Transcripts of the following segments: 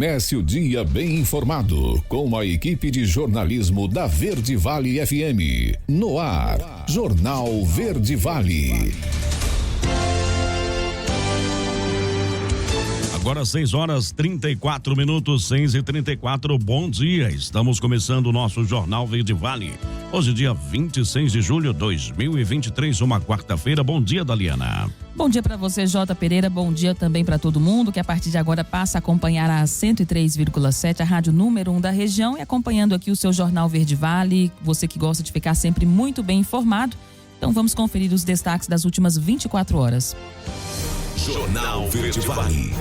Comece o dia bem informado com a equipe de jornalismo da Verde Vale FM. No ar, Jornal Verde Vale. Agora 6h34, 6h34, bom dia. Estamos começando o nosso Jornal Verde Vale. Hoje, dia 26 de julho de 2023, uma quarta-feira. Bom dia, Daliana. Bom dia para você, J. Pereira. Bom dia também para todo mundo que a partir de agora passa a acompanhar a 103,7, a rádio número 1 da região, e acompanhando aqui o seu Jornal Verde Vale. Você que gosta de ficar sempre muito bem informado. Então vamos conferir os destaques das últimas 24 horas. Jornal Verde Vale.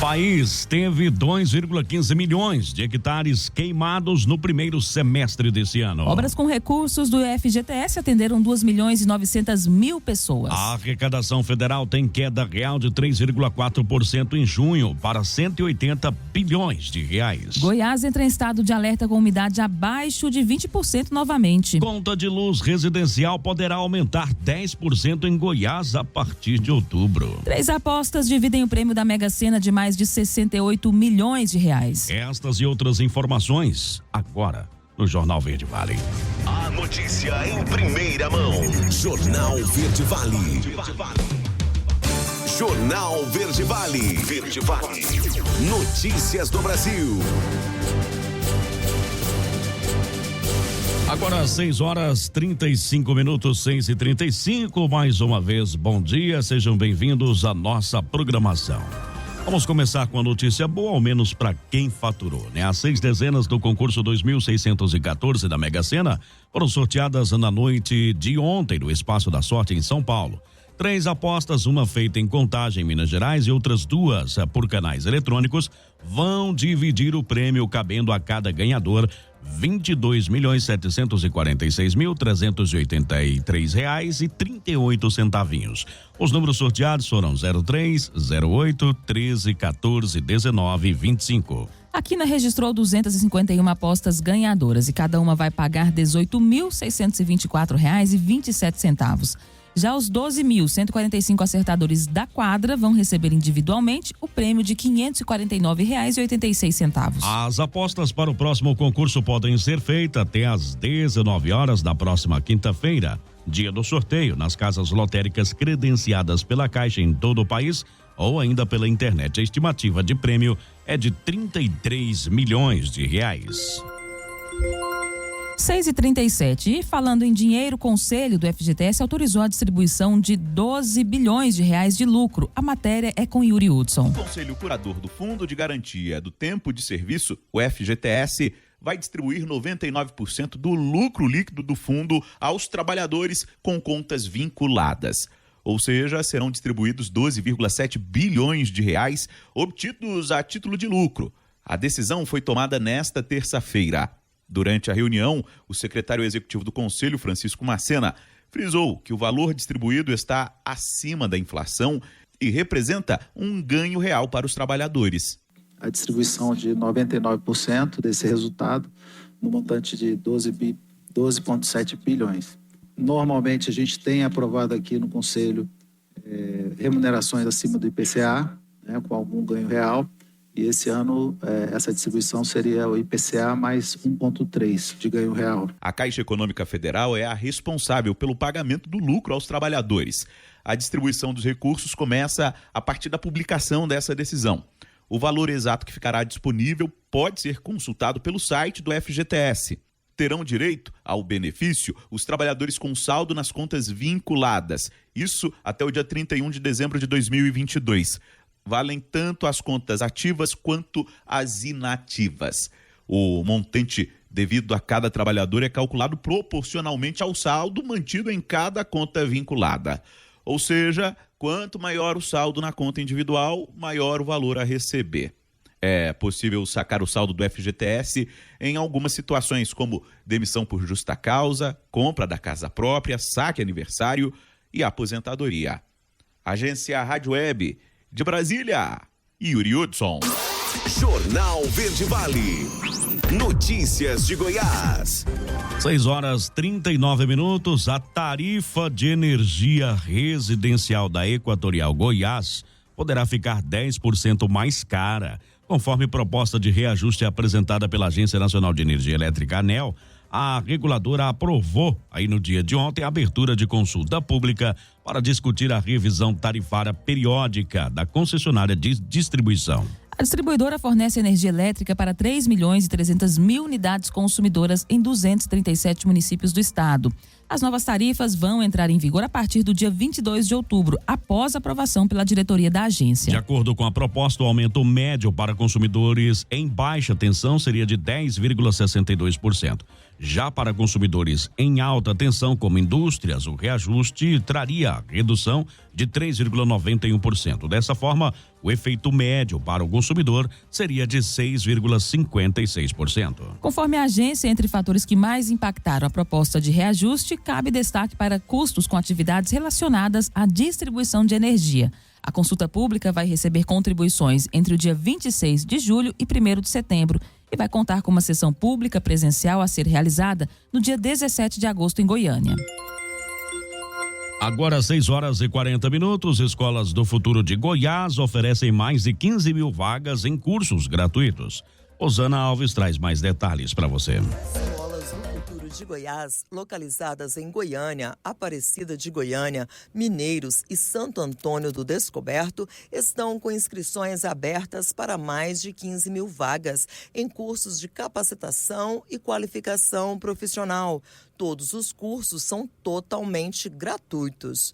País teve 2,15 milhões de hectares queimados no primeiro semestre desse ano. Obras com recursos do FGTS atenderam 2.900.000 pessoas. A arrecadação federal tem queda real de 3,4% em junho para 180 bilhões de reais. Goiás entra em estado de alerta com umidade abaixo de 20% novamente. Conta de luz residencial poderá aumentar 10% em Goiás a partir de outubro. 3 apostas dividem o prêmio da Mega Sena de mais de 68 milhões de reais. Estas e outras informações agora no Jornal Verde Vale. A notícia em primeira mão. Jornal Verde Vale. Jornal Verde Vale. Verde Vale. Notícias do Brasil. Agora 6h35, 6h35, mais uma vez, bom dia, sejam bem-vindos à nossa programação. Vamos começar com a notícia boa, ao menos para quem faturou, né? As 6 dezenas do concurso 2.614 da Mega Sena foram sorteadas na noite de ontem no Espaço da Sorte em São Paulo. 3 apostas, uma feita em Contagem, Minas Gerais, e outras 2 por canais eletrônicos, vão dividir o prêmio, cabendo a cada ganhador R$22.746.383,38. Os números sorteados foram 03, 08, 13, 14, 19 e 25. A Quina registrou 251 apostas ganhadoras e cada uma vai pagar R$18.624,27. Já os 12.145 acertadores da quadra vão receber individualmente o prêmio de R$549,86. As apostas para o próximo concurso podem ser feitas até às 19 horas da próxima quinta-feira, dia do sorteio, nas casas lotéricas credenciadas pela Caixa em todo o país ou ainda pela internet. A estimativa de prêmio é de R$33 milhões. 6h37. E falando em dinheiro, o Conselho do FGTS autorizou a distribuição de R$12 bilhões de lucro. A matéria é com Yuri Hudson. O Conselho Curador do Fundo de Garantia do Tempo de Serviço, o FGTS, vai distribuir 99% do lucro líquido do fundo aos trabalhadores com contas vinculadas. Ou seja, serão distribuídos R$12,7 bilhões obtidos a título de lucro. A decisão foi tomada nesta terça-feira. Durante a reunião, o secretário executivo do Conselho, Francisco Marcena, frisou que o valor distribuído está acima da inflação e representa um ganho real para os trabalhadores. A distribuição de 99% desse resultado, no montante de 12,7 bilhões. Normalmente a gente tem aprovado aqui no Conselho remunerações acima do IPCA, né, com algum ganho real. E esse ano, essa distribuição seria o IPCA mais 1,3 de ganho real. A Caixa Econômica Federal é a responsável pelo pagamento do lucro aos trabalhadores. A distribuição dos recursos começa a partir da publicação dessa decisão. O valor exato que ficará disponível pode ser consultado pelo site do FGTS. Terão direito ao benefício os trabalhadores com saldo nas contas vinculadas. Isso até o dia 31 de dezembro de 2022. Valem tanto as contas ativas quanto as inativas. O montante devido a cada trabalhador é calculado proporcionalmente ao saldo mantido em cada conta vinculada. Ou seja, quanto maior o saldo na conta individual, maior o valor a receber. É possível sacar o saldo do FGTS em algumas situações, como demissão por justa causa, compra da casa própria, saque aniversário e aposentadoria. Agência Rádio Web de Brasília, Yuri Hudson. Jornal Verde Vale. Notícias de Goiás. 6h39. A tarifa de energia residencial da Equatorial Goiás poderá ficar 10% mais cara. Conforme proposta de reajuste apresentada pela Agência Nacional de Energia Elétrica, ANEEL, a reguladora aprovou aí no dia de ontem a abertura de consulta pública para discutir a revisão tarifária periódica da concessionária de distribuição. A distribuidora fornece energia elétrica para 3.300.000 unidades consumidoras em 237 municípios do estado. As novas tarifas vão entrar em vigor a partir do dia 22 de outubro, após aprovação pela diretoria da agência. De acordo com a proposta, o aumento médio para consumidores em baixa tensão seria de 10,62%. Já para consumidores em alta tensão, como indústrias, o reajuste traria redução de 3,91%. Dessa forma, o efeito médio para o consumidor seria de 6,56%. Conforme a agência, entre fatores que mais impactaram a proposta de reajuste, cabe destaque para custos com atividades relacionadas à distribuição de energia. A consulta pública vai receber contribuições entre o dia 26 de julho e 1º de setembro e vai contar com uma sessão pública presencial a ser realizada no dia 17 de agosto em Goiânia. Agora 6h40, Escolas do Futuro de Goiás oferecem mais de 15.000 vagas em cursos gratuitos. Osana Alves traz mais detalhes para você. Escolas do Futuro de Goiás, localizadas em Goiânia, Aparecida de Goiânia, Mineiros e Santo Antônio do Descoberto, estão com inscrições abertas para mais de 15.000 vagas em cursos de capacitação e qualificação profissional. Todos os cursos são totalmente gratuitos.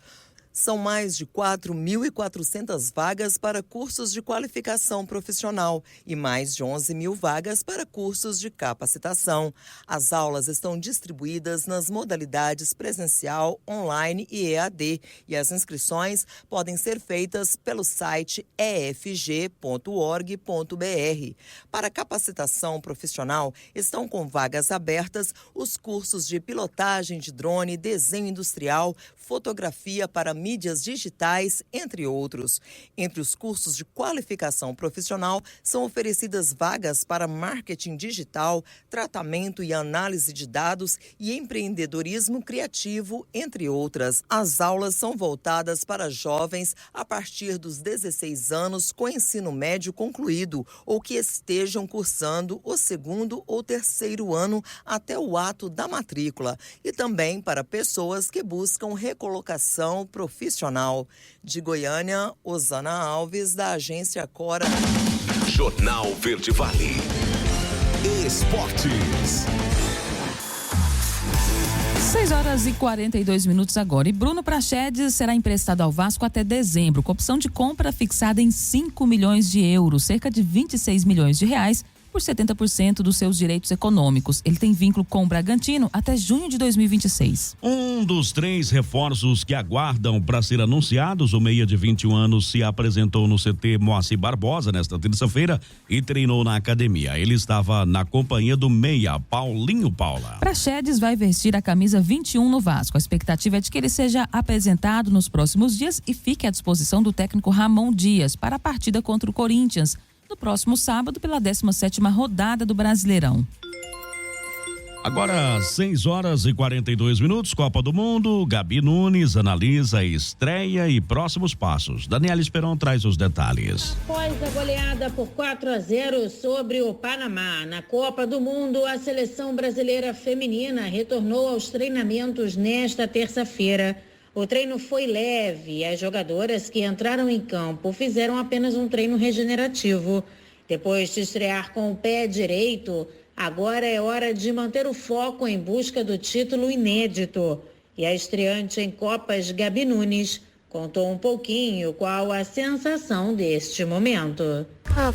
São mais de 4.400 vagas para cursos de qualificação profissional e mais de 11.000 vagas para cursos de capacitação. As aulas estão distribuídas nas modalidades presencial, online e EAD, e as inscrições podem ser feitas pelo site efg.org.br. Para capacitação profissional, estão com vagas abertas os cursos de pilotagem de drone, desenho industrial, fotografia para mídias digitais, entre outros. Entre os cursos de qualificação profissional, são oferecidas vagas para marketing digital, tratamento e análise de dados e empreendedorismo criativo, entre outras. As aulas são voltadas para jovens a partir dos 16 anos com ensino médio concluído ou que estejam cursando o 2º ou 3º ano até o ato da matrícula, e também para pessoas que buscam recolocação profissional. De Goiânia, Osana Alves, da agência Cora. Jornal Verde Vale. Esportes. 6h42 agora. E Bruno Prachedes será emprestado ao Vasco até dezembro, com opção de compra fixada em 5 milhões de euros, cerca de 26 milhões de reais, por 70% dos seus direitos econômicos. Ele tem vínculo com o Bragantino até junho de 2026. Um dos 3 reforços que aguardam para ser anunciados, o meia de 21 anos se apresentou no CT Moacir Barbosa nesta terça-feira e treinou na academia. Ele estava na companhia do meia Paulinho Paula. Prachedes vai vestir a camisa 21 no Vasco. A expectativa é de que ele seja apresentado nos próximos dias e fique à disposição do técnico Ramon Dias para a partida contra o Corinthians no próximo sábado pela 17ª rodada do Brasileirão. Agora 6h42, Copa do Mundo. Gabi Nunes analisa a estreia e próximos passos. Daniela Esperon traz os detalhes. Após a goleada por 4-0 sobre o Panamá na Copa do Mundo, a seleção brasileira feminina retornou aos treinamentos nesta terça-feira. O treino foi leve e as jogadoras que entraram em campo fizeram apenas um treino regenerativo. Depois de estrear com o pé direito, agora é hora de manter o foco em busca do título inédito. E a estreante em Copas, Gabi Nunes, contou um pouquinho qual a sensação deste momento.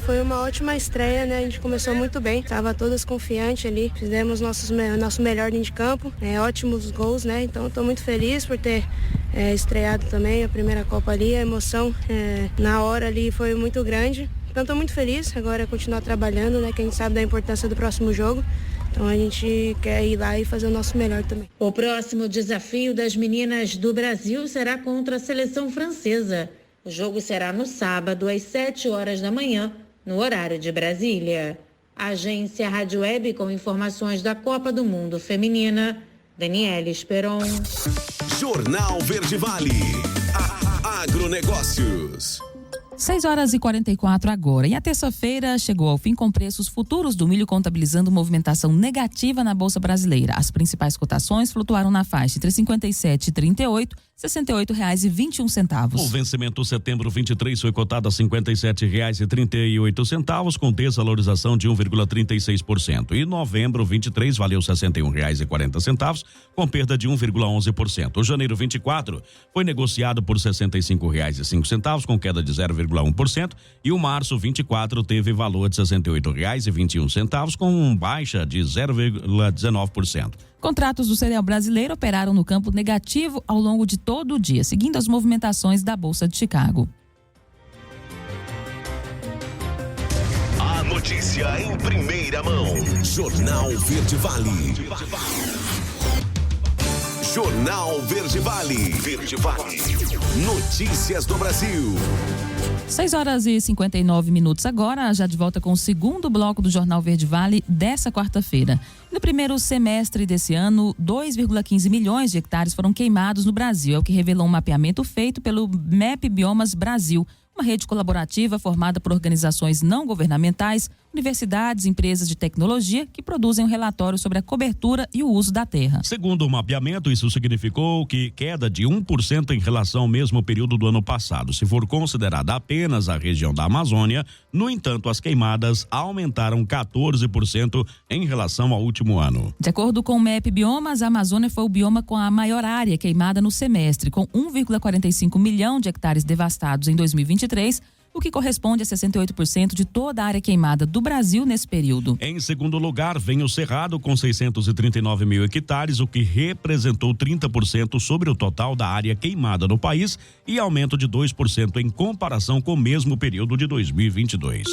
Foi uma ótima estreia, né? A gente começou muito bem, estava todas confiantes ali, fizemos nosso melhor dentro de campo, ótimos gols, né? Então estou muito feliz por ter estreado também a primeira Copa ali, a emoção na hora ali foi muito grande. Então estou muito feliz, agora é continuar trabalhando, né? Que a gente sabe da importância do próximo jogo. Então a gente quer ir lá e fazer o nosso melhor também. O próximo desafio das meninas do Brasil será contra a seleção francesa. O jogo será no sábado, às 7h da manhã, no horário de Brasília. Agência Rádio Web com informações da Copa do Mundo Feminina. Daniela Esperon. Jornal Verde Vale. Agronegócios. 6h44 agora. E a terça-feira chegou ao fim com preços futuros do milho contabilizando movimentação negativa na Bolsa Brasileira. As principais cotações flutuaram na faixa entre 57 e 38, R$ 68,21. O vencimento setembro 23 foi cotado a R$ 57,38, com desvalorização de 1,36%. E novembro 23 valeu R$ 61,40, com perda de 1,11%. O janeiro 24 foi negociado por R$ 65,05, com queda de 0,1%. E o março 24 teve valor de R$ 68,21, com baixa de 0,19%. Contratos do cereal brasileiro operaram no campo negativo ao longo de todo o dia, seguindo as movimentações da Bolsa de Chicago. A notícia em primeira mão. Jornal Verde Vale. Jornal Verde Vale. Verde Vale. Notícias do Brasil. 6h59 agora, já de volta com o segundo bloco do Jornal Verde Vale dessa quarta-feira. No primeiro semestre desse ano, 2,15 milhões de hectares foram queimados no Brasil, é o que revelou um mapeamento feito pelo MEP Biomas Brasil, uma rede colaborativa formada por organizações não governamentais, universidades, empresas de tecnologia que produzem um relatório sobre a cobertura e o uso da terra. Segundo o mapeamento, isso significou que queda de 1% em relação ao mesmo período do ano passado. Se for considerada apenas a região da Amazônia, no entanto, as queimadas aumentaram 14% em relação ao último ano. De acordo com o MEP Biomas, a Amazônia foi o bioma com a maior área queimada no semestre, com 1,45 milhão de hectares devastados em 2023, o que corresponde a 68% de toda a área queimada do Brasil nesse período. Em segundo lugar, vem o Cerrado com 639 mil hectares, o que representou 30% sobre o total da área queimada no país e aumento de 2% em comparação com o mesmo período de 2022.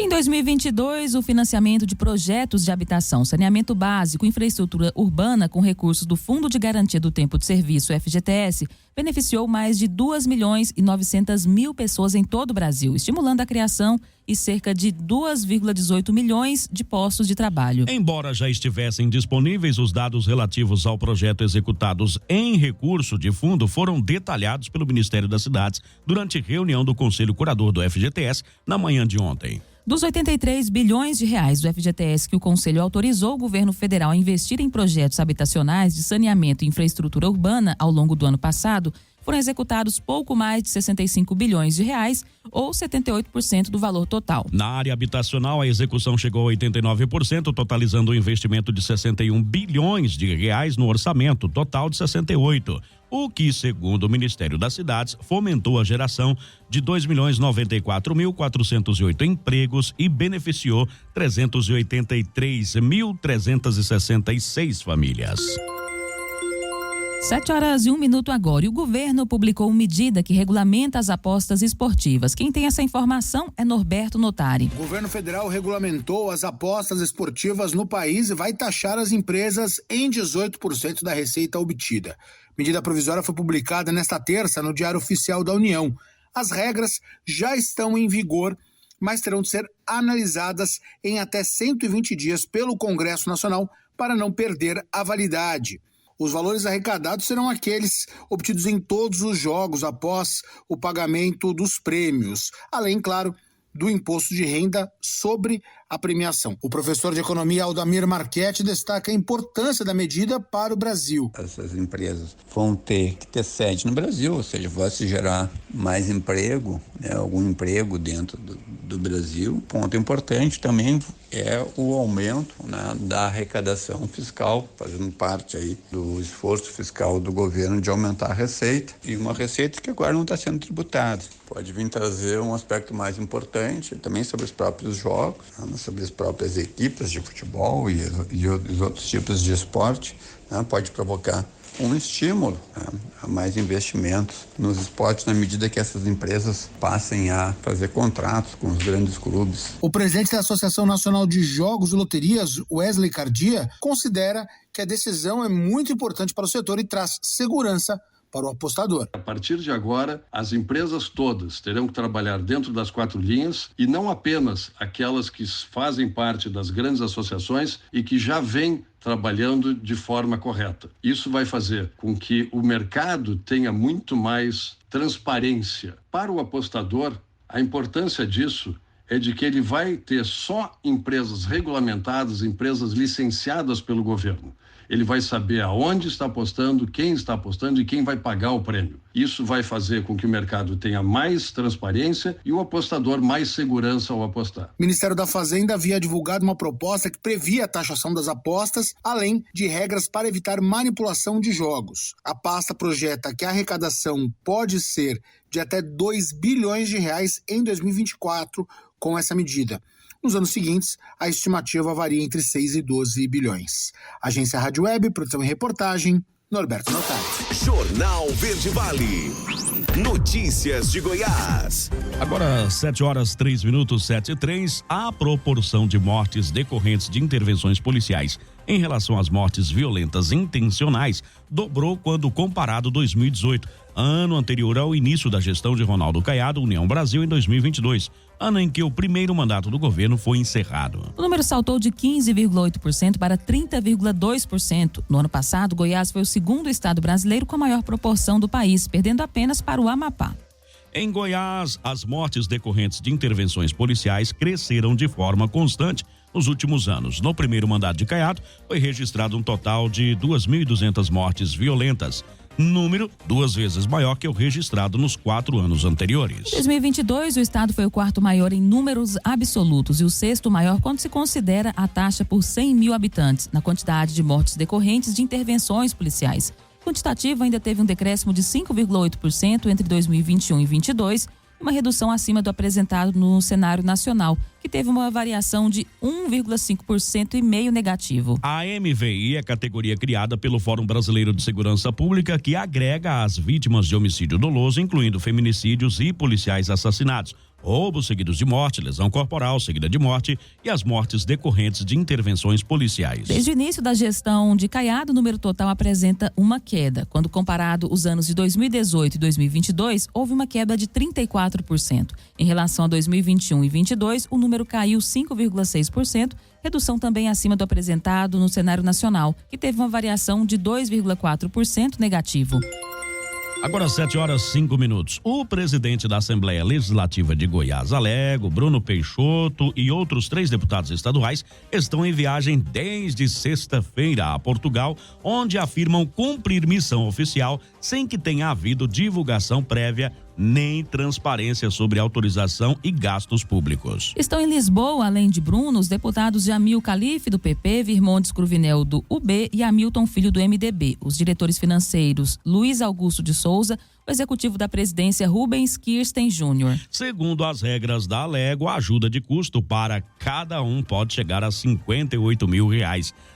Em 2022, o financiamento de projetos de habitação, saneamento básico e infraestrutura urbana com recursos do Fundo de Garantia do Tempo de Serviço, FGTS, beneficiou mais de 2.900.000 pessoas em todo o Brasil, estimulando a criação e cerca de 2,18 milhões de postos de trabalho. Embora já estivessem disponíveis, os dados relativos ao projeto executados em recurso de fundo foram detalhados pelo Ministério das Cidades durante reunião do Conselho Curador do FGTS na manhã de ontem. Dos 83 bilhões de reais do FGTS que o Conselho autorizou o governo federal a investir em projetos habitacionais de saneamento e infraestrutura urbana ao longo do ano passado, foram executados pouco mais de 65 bilhões de reais, ou 78% do valor total. Na área habitacional, a execução chegou a 89%, totalizando um investimento de 61 bilhões de reais no orçamento total de 68. O que, segundo o Ministério das Cidades, fomentou a geração de 2.094.408 empregos e beneficiou 383.366 famílias. 7h01 agora, e o governo publicou medida que regulamenta as apostas esportivas. Quem tem essa informação é Norberto Notari. O governo federal regulamentou as apostas esportivas no país e vai taxar as empresas em 18% da receita obtida. Medida provisória foi publicada nesta terça no Diário Oficial da União. As regras já estão em vigor, mas terão de ser analisadas em até 120 dias pelo Congresso Nacional para não perder a validade. Os valores arrecadados serão aqueles obtidos em todos os jogos após o pagamento dos prêmios, além, claro, do imposto de renda sobre a premiação. O professor de economia Aldamir Marchetti destaca a importância da medida para o Brasil. Essas empresas vão ter que ter sede no Brasil, ou seja, vai se gerar mais emprego, né, algum emprego dentro do Brasil. Ponto importante também é o aumento, né, da arrecadação fiscal, fazendo parte aí do esforço fiscal do governo de aumentar a receita, e uma receita que agora não está sendo tributada. Pode vir trazer um aspecto mais importante também sobre os próprios jogos, né, sobre as próprias equipes de futebol e os outros tipos de esporte, né, pode provocar um estímulo, né, a mais investimentos nos esportes na medida que essas empresas passem a fazer contratos com os grandes clubes. O presidente da Associação Nacional de Jogos e Loterias, Wesley Cardia, considera que a decisão é muito importante para o setor e traz segurança para o apostador. A partir de agora, as empresas todas terão que trabalhar dentro das 4 linhas e não apenas aquelas que fazem parte das grandes associações e que já vêm trabalhando de forma correta. Isso vai fazer com que o mercado tenha muito mais transparência. Para o apostador, a importância disso é de que ele vai ter só empresas regulamentadas, empresas licenciadas pelo governo. Ele vai saber aonde está apostando, quem está apostando e quem vai pagar o prêmio. Isso vai fazer com que o mercado tenha mais transparência e o apostador mais segurança ao apostar. O Ministério da Fazenda havia divulgado uma proposta que previa a taxação das apostas, além de regras para evitar manipulação de jogos. A pasta projeta que a arrecadação pode ser de até 2 bilhões de reais em 2024 com essa medida. Nos anos seguintes, a estimativa varia entre 6 e 12 bilhões. Agência Rádio Web, produção e reportagem, Norberto Notari. Jornal Verde Vale. Notícias de Goiás. Agora, 7h03, 7h03, a proporção de mortes decorrentes de intervenções policiais em relação às mortes violentas intencionais dobrou quando comparado 2018, ano anterior ao início da gestão de Ronaldo Caiado, União Brasil, em 2022, ano em que o primeiro mandato do governo foi encerrado. O número saltou de 15,8% para 30,2%. No ano passado, Goiás foi o segundo estado brasileiro com a maior proporção do país, perdendo apenas para o Amapá. Em Goiás, as mortes decorrentes de intervenções policiais cresceram de forma constante nos últimos anos. No primeiro mandato de Caiado, foi registrado um total de 2.200 mortes violentas, número 2 vezes maior que o registrado nos 4 anos anteriores. Em 2022, o estado foi o quarto maior em números absolutos e o sexto maior quando se considera a taxa por 100 mil habitantes, na quantidade de mortes decorrentes de intervenções policiais. O quantitativo ainda teve um decréscimo de 5,8% entre 2021 e 2022, uma redução acima do apresentado no cenário nacional, que teve uma variação de 1,5% e meio negativo. A MVI é a categoria criada pelo Fórum Brasileiro de Segurança Pública que agrega as vítimas de homicídio doloso, incluindo feminicídios e policiais assassinados, roubos seguidos de morte, lesão corporal seguida de morte e as mortes decorrentes de intervenções policiais. Desde o início da gestão de Caiado, o número total apresenta uma queda. Quando comparado os anos de 2018 e 2022, houve uma queda de 34%. Em relação a 2021 e 2022, o número caiu 5,6%, redução também acima do apresentado no cenário nacional, que teve uma variação de 2,4% negativo. Agora 7h05. O presidente da Assembleia Legislativa de Goiás, Alego, Bruno Peixoto e outros 3 deputados estaduais estão em viagem desde sexta-feira a Portugal, onde afirmam cumprir missão oficial sem que tenha havido divulgação prévia nem transparência sobre autorização e gastos públicos. Estão em Lisboa, além de Bruno, os deputados Jamil Calife, do PP, Virmondes Cruvinel, do UB e Hamilton Filho, do MDB. Os diretores financeiros Luiz Augusto de Souza, o executivo da presidência Rubens Kirsten Júnior. Segundo as regras da Alego, a ajuda de custo para cada um pode chegar a R$58 mil,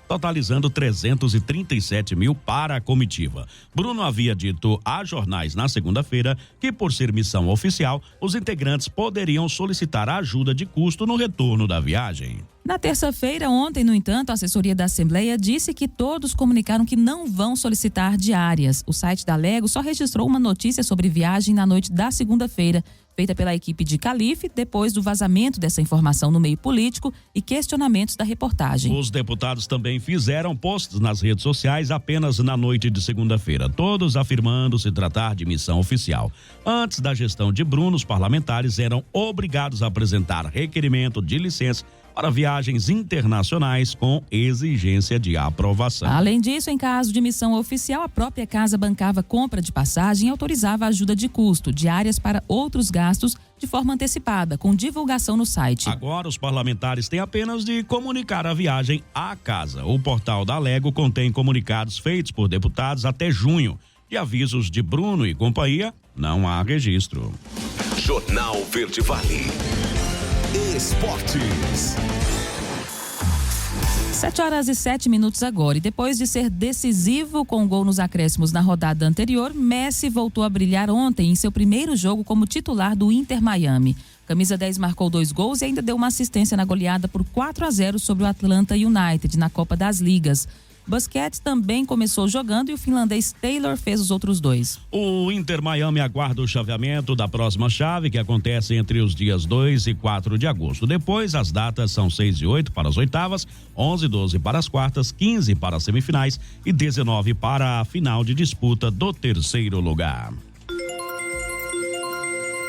totalizando 337 mil para a comitiva. Bruno havia dito a jornais na segunda-feira que, por ser missão oficial, os integrantes poderiam solicitar a ajuda de custo no retorno da viagem. Na terça-feira, ontem, no entanto, a assessoria da Assembleia disse que todos comunicaram que não vão solicitar diárias. O site da Alego só registrou uma notícia sobre viagem na noite da segunda-feira, feita pela equipe de Calife, depois do vazamento dessa informação no meio político e questionamentos da reportagem. Os deputados também fizeram posts nas redes sociais apenas na noite de segunda-feira, todos afirmando se tratar de missão oficial. Antes da gestão de Bruno, os parlamentares eram obrigados a apresentar requerimento de licença para viagens internacionais com exigência de aprovação. Além disso, em caso de missão oficial, a própria casa bancava compra de passagem e autorizava a ajuda de custo, diárias para outros gastos de forma antecipada, com divulgação no site. Agora, os parlamentares têm apenas de comunicar a viagem à casa. O portal da Alego contém comunicados feitos por deputados até junho. De avisos de Bruno e companhia, não há registro. Jornal Verde Vale. Esportes. 7h07 agora. E depois de ser decisivo com o gol nos acréscimos na rodada anterior, Messi voltou a brilhar ontem em seu primeiro jogo como titular do Inter Miami. Camisa 10 marcou 2 gols e ainda deu uma assistência na goleada por 4-0 sobre o Atlanta United na Copa das Ligas. Basquete também começou jogando e o finlandês Taylor fez os outros 2. O Inter Miami aguarda o chaveamento da próxima chave, que acontece entre os dias 2 e 4 de agosto. Depois, as datas são 6 e 8 para as oitavas, 11 e 12 para as quartas, 15 para as semifinais e 19 para a final de disputa do terceiro lugar.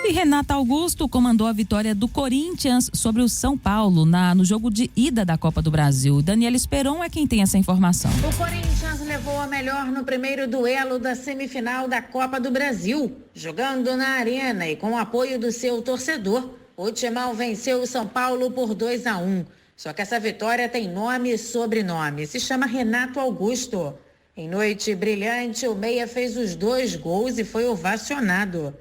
E Renata Augusto comandou a vitória do Corinthians sobre o São Paulo no jogo de ida da Copa do Brasil. Daniela Esperon é quem tem essa informação. O Corinthians levou a melhor no primeiro duelo da semifinal da Copa do Brasil. Jogando na arena e com o apoio do seu torcedor, o Timão venceu o São Paulo por 2-1. Só que essa vitória tem nome e sobrenome. Se chama Renato Augusto. Em noite brilhante, o meia fez os 2 gols e foi ovacionado.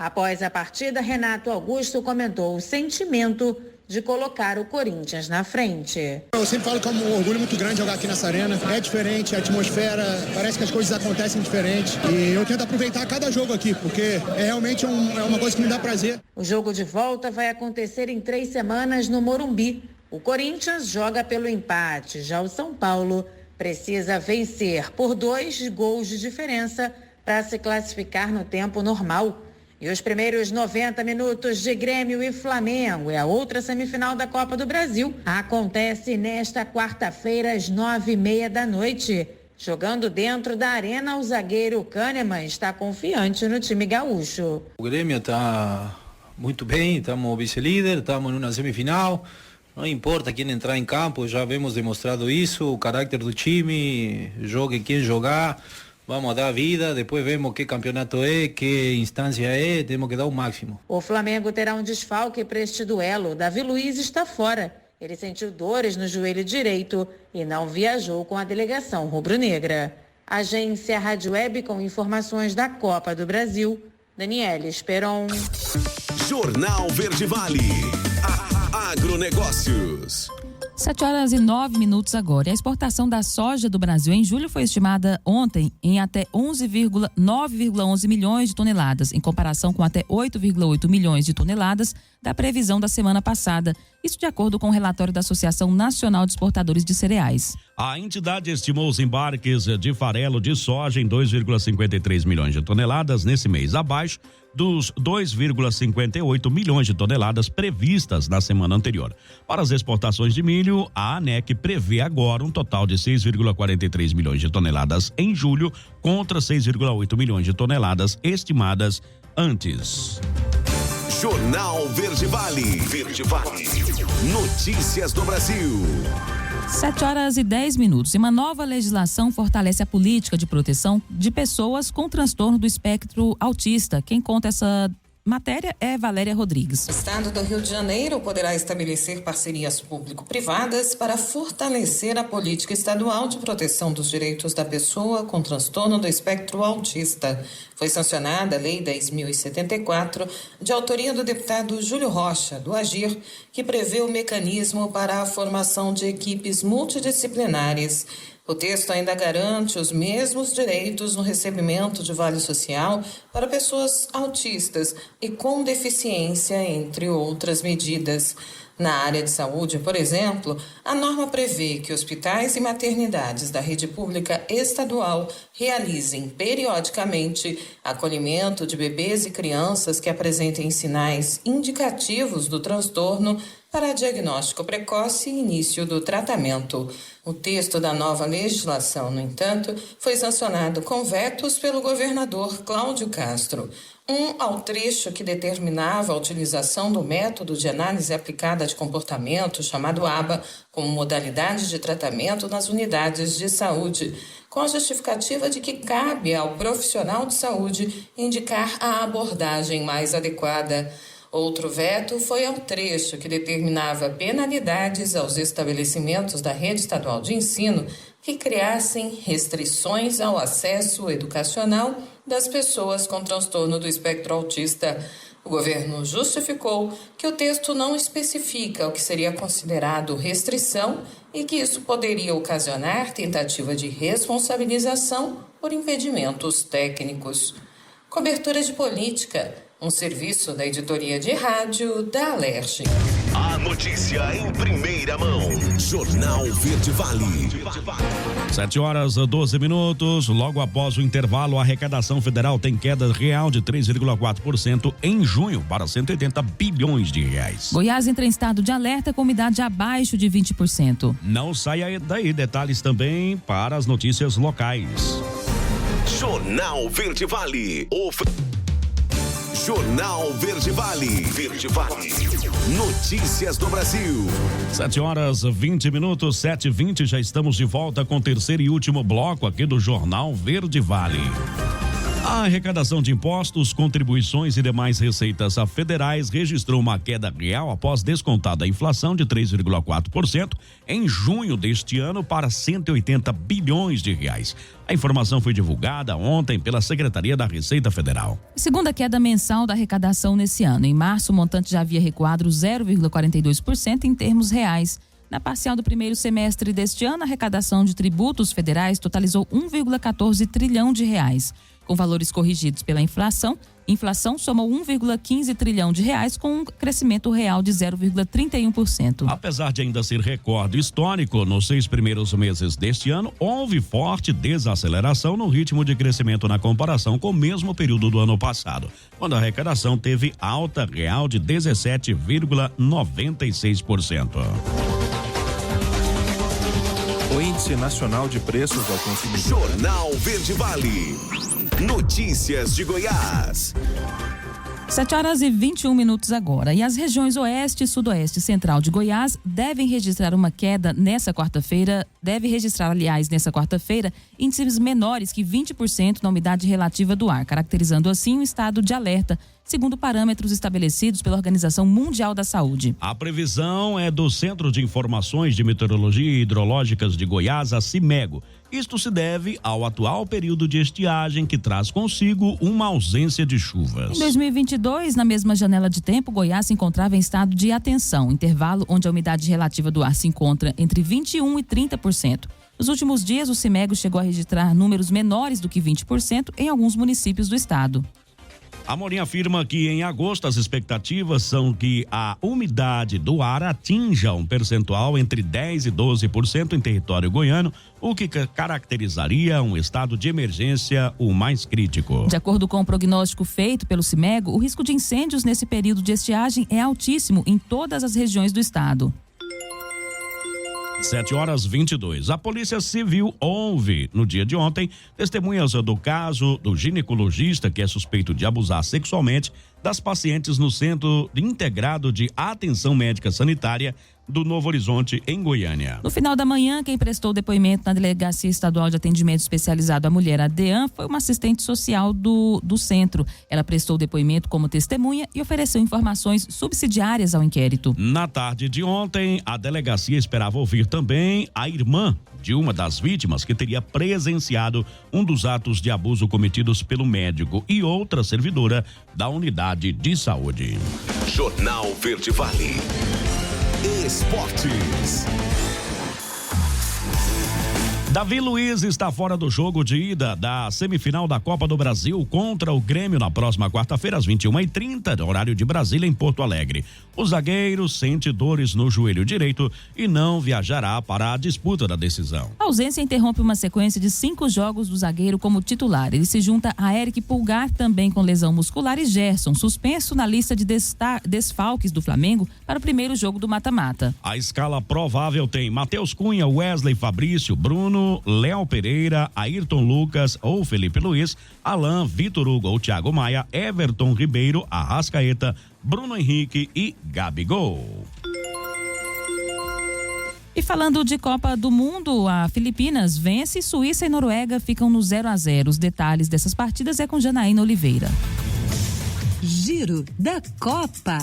Após a partida, Renato Augusto comentou o sentimento de colocar o Corinthians na frente. Eu sempre falo que é um orgulho muito grande jogar aqui nessa arena. É diferente, a atmosfera, parece que as coisas acontecem diferente. E eu tento aproveitar cada jogo aqui, porque realmente é uma coisa que me dá prazer. O jogo de volta vai acontecer em 3 semanas no Morumbi. O Corinthians joga pelo empate, já o São Paulo precisa vencer por 2 gols de diferença para se classificar no tempo normal. E os primeiros 90 minutos de Grêmio e Flamengo, a outra semifinal da Copa do Brasil, acontece nesta quarta-feira às 9h30 da noite. Jogando dentro da arena, o zagueiro Kahneman está confiante no time gaúcho. O Grêmio está muito bem, estamos vice-líder, estamos numa semifinal. Não importa quem entrar em campo, já vemos demonstrado isso, o caráter do time, jogue quem jogar. Vamos dar vida, depois vemos que campeonato é, que instância é, temos que dar o máximo. O Flamengo terá um desfalque para este duelo. Davi Luiz está fora. Ele sentiu dores no joelho direito e não viajou com a delegação rubro-negra. Agência Rádio Web com informações da Copa do Brasil. Daniela Esperon. Jornal Verde Vale. Agronegócios. 7h09 agora. A exportação da soja do Brasil em julho foi estimada ontem em até 9,11 milhões de toneladas, em comparação com até 8,8 milhões de toneladas da previsão da semana passada. Isso de acordo com o relatório da Associação Nacional de Exportadores de Cereais. A entidade estimou os embarques de farelo de soja em 2,53 milhões de toneladas nesse mês, abaixo dos 2,58 milhões de toneladas previstas na semana anterior. Para as exportações de milho, a ANEC prevê agora um total de 6,43 milhões de toneladas em julho, contra 6,8 milhões de toneladas estimadas antes. Jornal Verde Vale. Verde Vale. Notícias do Brasil. 7h10. E uma nova legislação fortalece a política de proteção de pessoas com transtorno do espectro autista. Quem conta essa matéria é Valéria Rodrigues. O Estado do Rio de Janeiro poderá estabelecer parcerias público-privadas para fortalecer a política estadual de proteção dos direitos da pessoa com transtorno do espectro autista. Foi sancionada a Lei 10.074, de autoria do deputado Júlio Rocha, do AGIR, que prevê o mecanismo para a formação de equipes multidisciplinares. O texto ainda garante os mesmos direitos no recebimento de vale social para pessoas autistas e com deficiência, entre outras medidas. Na área de saúde, por exemplo, a norma prevê que hospitais e maternidades da rede pública estadual realizem periodicamente acolhimento de bebês e crianças que apresentem sinais indicativos do transtorno para diagnóstico precoce e início do tratamento. O texto da nova legislação, no entanto, foi sancionado com vetos pelo governador Cláudio Castro. Ao trecho que determinava a utilização do método de análise aplicada de comportamento, chamado ABA, como modalidade de tratamento nas unidades de saúde, com a justificativa de que cabe ao profissional de saúde indicar a abordagem mais adequada. Outro veto foi ao trecho que determinava penalidades aos estabelecimentos da rede estadual de ensino que criassem restrições ao acesso educacional das pessoas com transtorno do espectro autista. O governo justificou que o texto não especifica o que seria considerado restrição e que isso poderia ocasionar tentativa de responsabilização por impedimentos técnicos. Cobertura de política, um serviço da editoria de rádio da Alerj. A notícia em primeira mão. Jornal Verde Vale. 7h12. Logo após o intervalo, a arrecadação federal tem queda real de 3,4% em junho para 180 bilhões de reais. Goiás entra em estado de alerta com umidade abaixo de 20%. Não saia daí, detalhes também para as notícias locais. Jornal Verde Vale. Jornal Verde Vale. Verde Vale. Notícias do Brasil. 7h20, 7h20, já estamos de volta com o terceiro e último bloco aqui do Jornal Verde Vale. A arrecadação de impostos, contribuições e demais receitas federais registrou uma queda real após descontada a inflação de 3,4% em junho deste ano para 180 bilhões de reais. A informação foi divulgada ontem pela Secretaria da Receita Federal. Segunda queda mensal da arrecadação nesse ano. Em março, o montante já havia recuado 0,42% em termos reais. Na parcial do primeiro semestre deste ano, a arrecadação de tributos federais totalizou 1,14 trilhão de reais. Com valores corrigidos pela inflação somou 1,15 trilhão de reais com um crescimento real de 0,31%. Apesar de ainda ser recorde histórico, nos 6 primeiros meses deste ano, houve forte desaceleração no ritmo de crescimento na comparação com o mesmo período do ano passado, quando a arrecadação teve alta real de 17,96%. O Índice Nacional de Preços ao Consumidor. Jornal Verde Vale. Notícias de Goiás. 7h21 agora. E as regiões Oeste, Sudoeste e Central de Goiás devem registrar uma queda nessa quarta-feira, nessa quarta-feira, índices menores que 20% na umidade relativa do ar, caracterizando assim um estado de alerta, segundo parâmetros estabelecidos pela Organização Mundial da Saúde. A previsão é do Centro de Informações de Meteorologia e Hidrológicas de Goiás, a CIMEGO. Isto se deve ao atual período de estiagem que traz consigo uma ausência de chuvas. Em 2022, na mesma janela de tempo, Goiás se encontrava em estado de atenção, intervalo onde a umidade relativa do ar se encontra entre 21% e 30%. Nos últimos dias, o CIMEGO chegou a registrar números menores do que 20% em alguns municípios do estado. A Amorim afirma que em agosto as expectativas são que a umidade do ar atinja um percentual entre 10% e 12% em território goiano, o que caracterizaria um estado de emergência o mais crítico. De acordo com o prognóstico feito pelo CIMEGO, o risco de incêndios nesse período de estiagem é altíssimo em todas as regiões do estado. 7h22. A Polícia Civil ouve, no dia de ontem, testemunhas do caso do ginecologista que é suspeito de abusar sexualmente das pacientes no Centro Integrado de Atenção Médica Sanitária do Novo Horizonte, em Goiânia. No final da manhã, quem prestou depoimento na Delegacia Estadual de Atendimento Especializado à Mulher, a DEAN, foi uma assistente social do centro. Ela prestou depoimento como testemunha e ofereceu informações subsidiárias ao inquérito. Na tarde de ontem, a delegacia esperava ouvir também a irmã de uma das vítimas que teria presenciado um dos atos de abuso cometidos pelo médico e outra servidora da unidade de saúde. Jornal Verde Vale. Esportes. Davi Luiz está fora do jogo de ida da semifinal da Copa do Brasil contra o Grêmio na próxima quarta-feira às 21h30, horário de Brasília, em Porto Alegre. O zagueiro sente dores no joelho direito e não viajará para a disputa da decisão. A ausência interrompe uma sequência de 5 jogos do zagueiro como titular. Ele se junta a Eric Pulgar, também com lesão muscular, e Gerson, suspenso na lista de desfalques do Flamengo para o primeiro jogo do mata-mata. A escala provável tem Matheus Cunha, Wesley, Fabrício, Bruno, Léo Pereira, Ayrton Lucas ou Felipe Luiz, Alain, Vitor Hugo ou Thiago Maia, Everton Ribeiro, Arrascaeta, Bruno Henrique e Gabigol. E falando de Copa do Mundo, a Filipinas vence, Suíça e Noruega ficam no 0-0. Os detalhes dessas partidas é com Janaína Oliveira. Giro da Copa.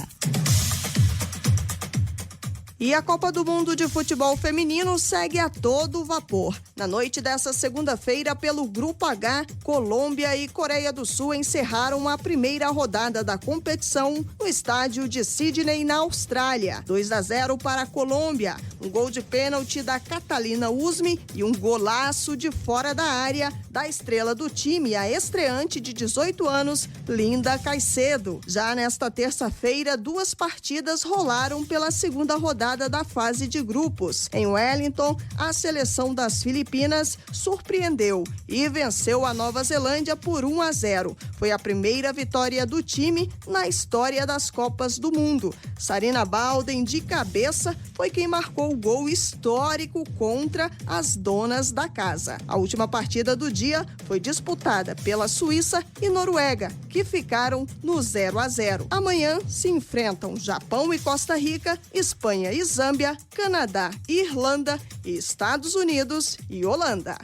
E a Copa do Mundo de Futebol Feminino segue a todo vapor. Na noite dessa segunda-feira, pelo Grupo H, Colômbia e Coreia do Sul encerraram a primeira rodada da competição no estádio de Sydney, na Austrália. 2-0 para a Colômbia, um gol de pênalti da Catalina Usme e um golaço de fora da área da estrela do time, a estreante de 18 anos, Linda Caicedo. Já nesta terça-feira, 2 partidas rolaram pela segunda rodada da fase de grupos. Em Wellington, a seleção das Filipinas surpreendeu e venceu a Nova Zelândia por 1-0. Foi a primeira vitória do time na história das Copas do Mundo. Sarina Balden, de cabeça, foi quem marcou o gol histórico contra as donas da casa. A última partida do dia foi disputada pela Suíça e Noruega, que ficaram no 0-0. Amanhã se enfrentam Japão e Costa Rica, Espanha e Zâmbia, Canadá e Irlanda, e Estados Unidos e Holanda.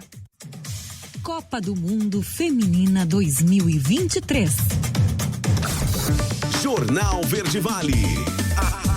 Copa do Mundo Feminina 2023. Jornal Verde Vale.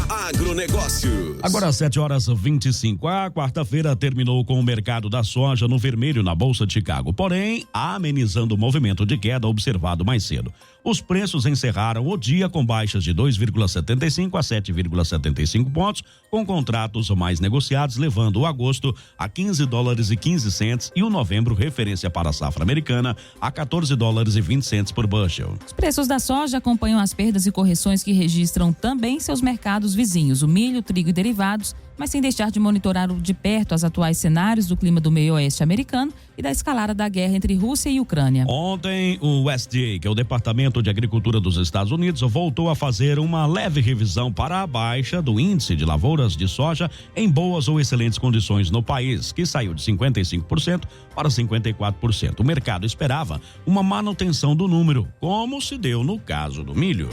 Agronegócios. Agora 7h25. A quarta-feira terminou com o mercado da soja no vermelho na Bolsa de Chicago, porém amenizando o movimento de queda observado mais cedo. Os preços encerraram o dia com baixas de 2,75 a 7,75 pontos, com contratos mais negociados, levando o agosto a $15,15 e o novembro, referência para a safra americana, a $14,20 por bushel. Os preços da soja acompanham as perdas e correções que registram também seus mercados vizinhos, o milho, trigo e derivados, mas sem deixar de monitorar de perto os atuais cenários do clima do meio-oeste americano e da escalada da guerra entre Rússia e Ucrânia. Ontem, o USDA, que é o Departamento de Agricultura dos Estados Unidos, voltou a fazer uma leve revisão para a baixa do índice de lavouras de soja em boas ou excelentes condições no país, que saiu de 55% para 54%. O mercado esperava uma manutenção do número, como se deu no caso do milho.